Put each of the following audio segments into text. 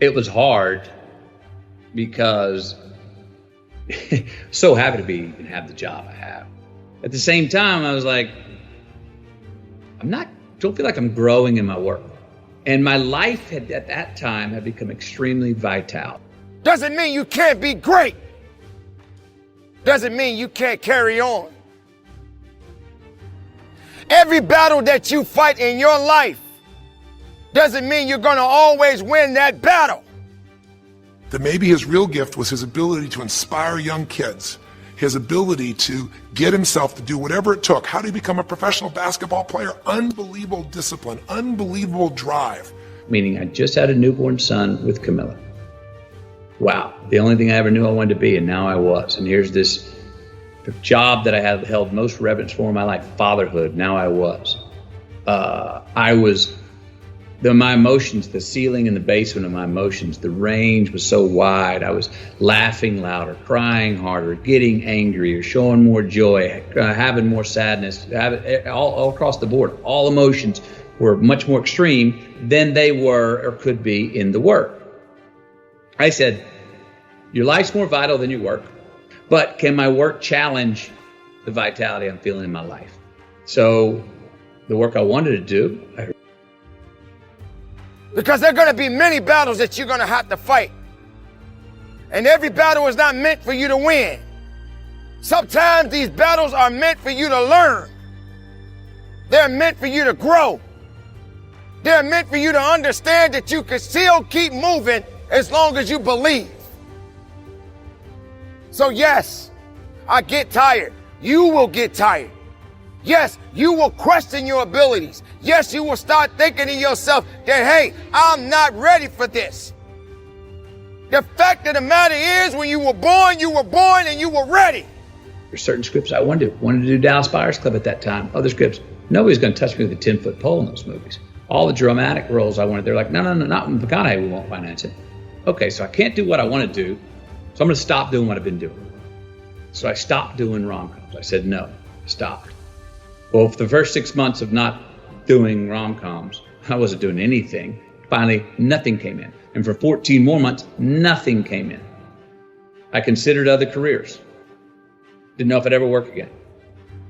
It was hard because so happy to be and have the job I have. At the same time, I was like, don't feel like I'm growing in my work. And my life at that time had become extremely vital. Doesn't mean you can't be great. Doesn't mean you can't carry on. Every battle that you fight in your life doesn't mean you're going to always win that battle. That maybe his real gift was his ability to inspire young kids, his ability to get himself to do whatever it took. How did he become a professional basketball player? Unbelievable discipline, unbelievable drive. Meaning I just had a newborn son with Camilla. Wow, the only thing I ever knew I wanted to be, and now I was. And here's this job that I had held most reverence for in my life, fatherhood. Now I was. My emotions, the ceiling and the basement of my emotions, the range was so wide. I was laughing louder, crying harder, getting angrier, showing more joy, having more sadness, all across the board. All emotions were much more extreme than they were or could be in the work. I said, your life's more vital than your work, but can my work challenge the vitality I'm feeling in my life? So the work I wanted to do, because there are going to be many battles that you're going to have to fight. And every battle is not meant for you to win. Sometimes these battles are meant for you to learn. They're meant for you to grow. They're meant for you to understand that you can still keep moving as long as you believe. So yes, I get tired. You will get tired. Yes, you will question your abilities. Yes, you will start thinking to yourself that, hey, I'm not ready for this. The fact of the matter is, when you were born and you were ready. There's certain scripts I wanted to do Dallas Buyers Club at that time. Other scripts, nobody's going to touch me with a 10-foot pole in those movies. All the dramatic roles I wanted, they're like, no, not with McConaughey, we won't finance it. Okay, so I can't do what I want to do, so I'm going to stop doing what I've been doing. So I stopped doing rom-coms. I said no, stopped. Well, for the first 6 months of not doing rom-coms, I wasn't doing anything. Finally, nothing came in. And for 14 more months, nothing came in. I considered other careers. Didn't know if I'd ever work again.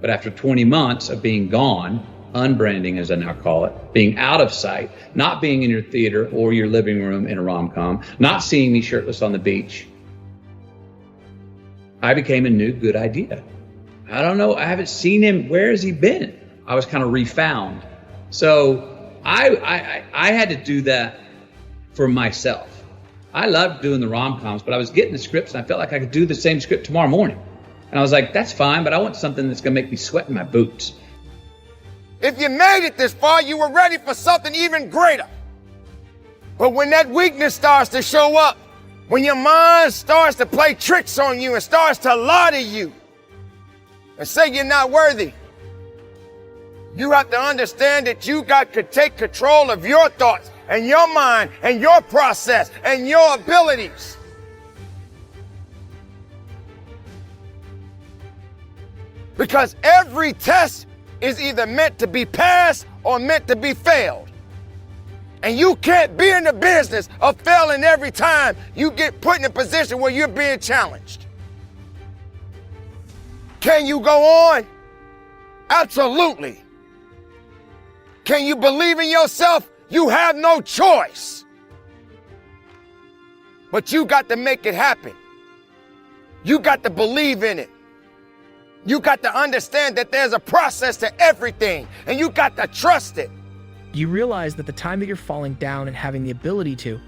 But after 20 months of being gone, unbranding as I now call it, being out of sight, not being in your theater or your living room in a rom-com, not seeing me shirtless on the beach, I became a new good idea. I don't know, I haven't seen him. Where has he been? I was kind of refound. So I had to do that for myself. I loved doing the rom-coms, but I was getting the scripts and I felt like I could do the same script tomorrow morning. And I was like, that's fine, but I want something that's gonna make me sweat in my boots. If you made it this far, you were ready for something even greater. But when that weakness starts to show up, when your mind starts to play tricks on you and starts to lie to you and say you're not worthy, you have to understand that you got to take control of your thoughts and your mind and your process and your abilities. Because every test is either meant to be passed or meant to be failed. And you can't be in the business of failing every time you get put in a position where you're being challenged. Can you go on? Absolutely. Can you believe in yourself? You have no choice. But you got to make it happen. You got to believe in it. You got to understand that there's a process to everything, and you got to trust it. You realize that the time that you're falling down and having the ability to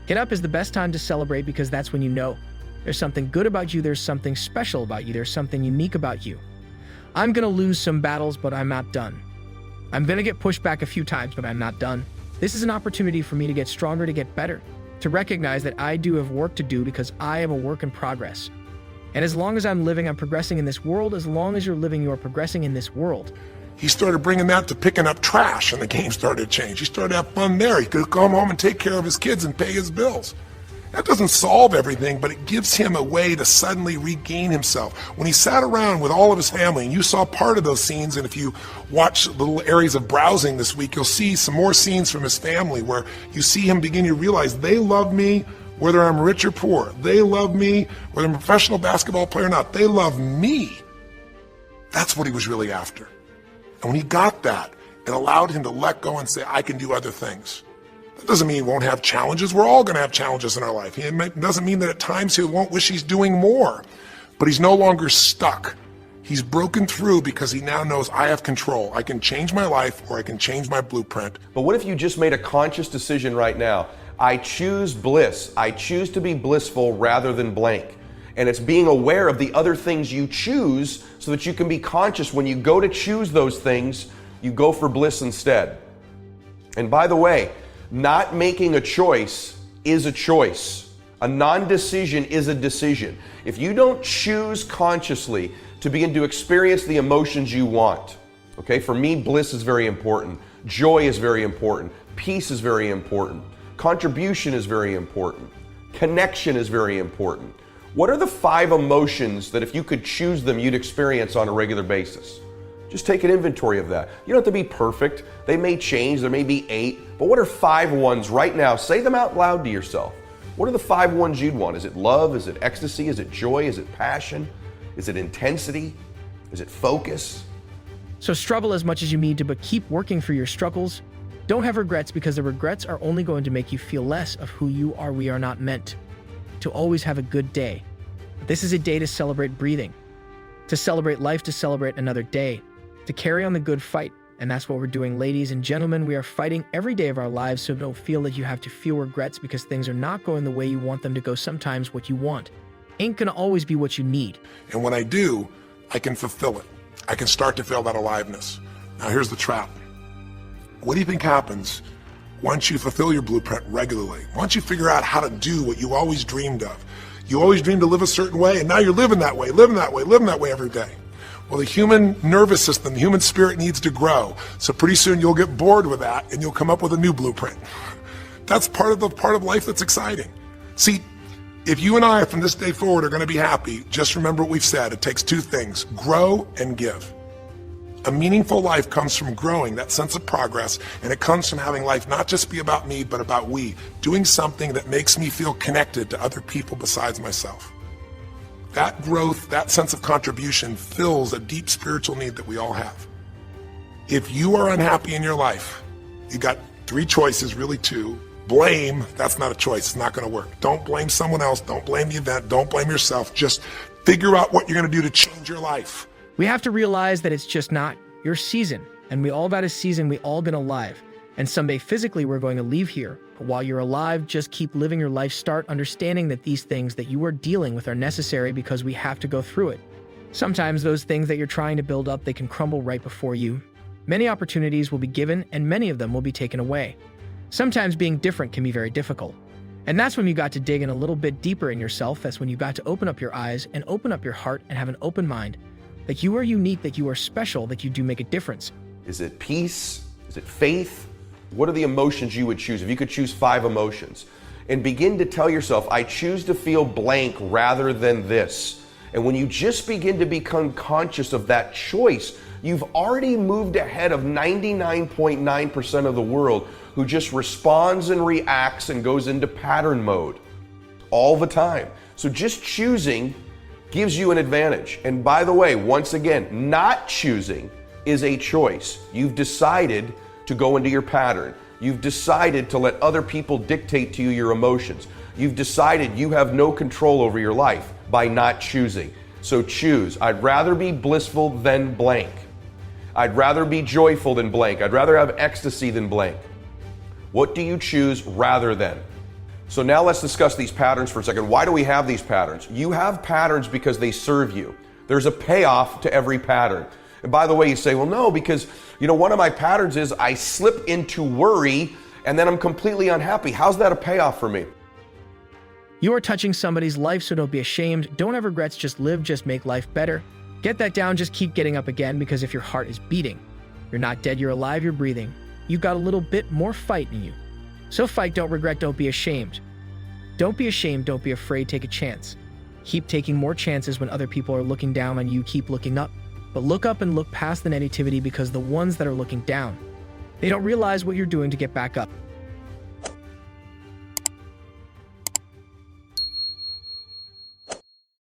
get up is the best time to celebrate, because that's when you know there's something good about you, there's something special about you, there's something unique about you. I'm gonna lose some battles, but I'm not done. I'm gonna get pushed back a few times, but I'm not done. This is an opportunity for me to get stronger, to get better, to recognize that I do have work to do because I am a work in progress. And as long as I'm living, I'm progressing in this world. As long as you're living, you are progressing in this world. He started bringing that to picking up trash, and the game started to change. He started to have fun there. He could come home and take care of his kids and pay his bills. That doesn't solve everything, but it gives him a way to suddenly regain himself. When he sat around with all of his family, and you saw part of those scenes, and if you watch little areas of browsing this week, you'll see some more scenes from his family where you see him begin to realize they love me whether I'm rich or poor. They love me whether I'm a professional basketball player or not. They love me. That's what he was really after. And when he got that, it allowed him to let go and say, I can do other things. That doesn't mean he won't have challenges. We're all going to have challenges in our life. It doesn't mean that at times he won't wish he's doing more, but he's no longer stuck. He's broken through because he now knows I have control. I can change my life or I can change my blueprint. But what if you just made a conscious decision right now? I choose bliss. I choose to be blissful rather than blank. And it's being aware of the other things you choose so that you can be conscious when you go to choose those things, you go for bliss instead. And by the way, not making a choice is a choice. A non-decision is a decision. If you don't choose consciously to begin to experience the emotions you want, okay, for me, bliss is very important. Joy is very important. Peace is very important. Contribution is very important. Connection is very important. What are the 5 emotions that if you could choose them, you'd experience on a regular basis? Just take an inventory of that. You don't have to be perfect. They may change. There may be 8. But what are 5 ones right now? Say them out loud to yourself. What are the 5 ones you'd want? Is it love? Is it ecstasy? Is it joy? Is it passion? Is it intensity? Is it focus? So struggle as much as you need to, but keep working through your struggles. Don't have regrets, because the regrets are only going to make you feel less of who you are. We are not meant to always have a good day. This is a day to celebrate breathing, to celebrate life, to celebrate another day, to carry on the good fight. And that's what we're doing, ladies and gentlemen. We are fighting every day of our lives, so don't feel that you have to feel regrets because things are not going the way you want them to go. Sometimes what you want ain't gonna always be what you need. And when I do, I can fulfill it. I can start to feel that aliveness. Now here's the trap. What do you think happens once you fulfill your blueprint regularly? Once you figure out how to do what you always dreamed of? You always dreamed to live a certain way, and now you're living that way every day. Well, the human nervous system, the human spirit needs to grow. So pretty soon you'll get bored with that and you'll come up with a new blueprint. That's part of life that's exciting. See, if you and I from this day forward are going to be happy, just remember what we've said. It takes 2 things, grow and give. A meaningful life comes from growing, that sense of progress, and it comes from having life not just be about me, but about we, doing something that makes me feel connected to other people besides myself. That growth, that sense of contribution fills a deep spiritual need that we all have. If you are unhappy in your life, you got 3 choices, really 2. Blame, that's not a choice, it's not gonna work. Don't blame someone else, don't blame the event, don't blame yourself, just figure out what you're gonna do to change your life. We have to realize that it's just not your season, and we all got a season. We all been alive, and someday physically we're going to leave here. But while you're alive, just keep living your life. Start understanding that these things that you are dealing with are necessary because we have to go through it. Sometimes those things that you're trying to build up, they can crumble right before you. Many opportunities will be given, and many of them will be taken away. Sometimes being different can be very difficult. And that's when you got to dig in a little bit deeper in yourself. That's when you got to open up your eyes and open up your heart and have an open mind. That you are unique, that you are special, that you do make a difference. Is it peace? Is it faith? What are the emotions you would choose? If you could choose 5 emotions, and begin to tell yourself, I choose to feel blank rather than this. And when you just begin to become conscious of that choice, you've already moved ahead of 99.9% of the world who just responds and reacts and goes into pattern mode all the time. So just choosing gives you an advantage. And by the way, once again, not choosing is a choice. You've decided to go into your pattern. You've decided to let other people dictate to you your emotions. You've decided you have no control over your life by not choosing. So choose. I'd rather be blissful than blank. I'd rather be joyful than blank. I'd rather have ecstasy than blank. What do you choose rather than? So now let's discuss these patterns for a second. Why do we have these patterns? You have patterns because they serve you. There's a payoff to every pattern. And by the way, you say, well, no, because one of my patterns is I slip into worry and then I'm completely unhappy. How's that a payoff for me? You are touching somebody's life, so don't be ashamed. Don't have regrets, just live, just make life better. Get that down, just keep getting up again, because if your heart is beating, you're not dead, you're alive, you're breathing. You've got a little bit more fight in you. So fight, don't regret, don't be ashamed. Don't be ashamed, don't be afraid, take a chance. Keep taking more chances when other people are looking down on you, keep looking up. But look up and look past the negativity, because the ones that are looking down, they don't realize what you're doing to get back up.